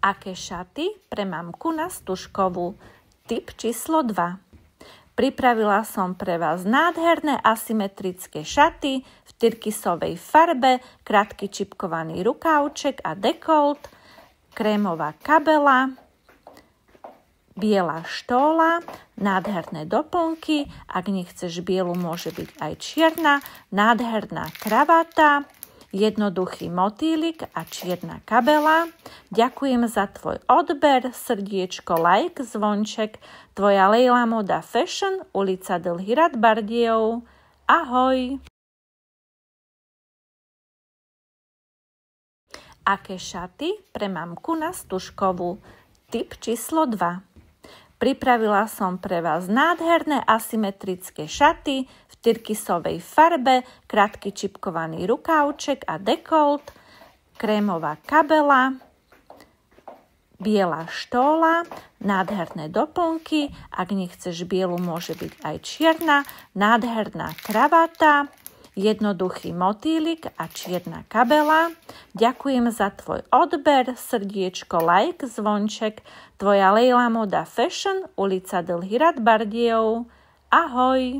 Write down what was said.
Aké šaty pre mamku na Stužkovú? Tip číslo 2. Pripravila som pre vás nádherné asymetrické šaty v tyrkysovej farbe, krátky čipkovaný rukávček a dekolt, krémová kabela, biela štóla, nádherné doplnky, ak nechceš bielu, môže byť aj čierna, nádherná kravata, jednoduchý motýlik a čierna kabela. Ďakujem za tvoj odber, srdiečko, like, zvonček. Tvoja Leila Moda Fashion, ulica Delhirat Bardejov. Ahoj! Aké šaty pre mamku na Stužkovú? Tip číslo 2. Pripravila som pre vás nádherné asymetrické šaty v tyrkysovej farbe, krátky čipkovaný rukávček a dekolt, krémová kabela, biela štóla, nádherné doplnky, ak nechceš bielu, môže byť aj čierna, nádherná kravata, jednoduchý motýlik a čierna kabela. Ďakujem za tvoj odber, srdiečko, like, zvonček. Tvoja Leila Moda Fashion, ulica Delhirat Bardejov. Ahoj!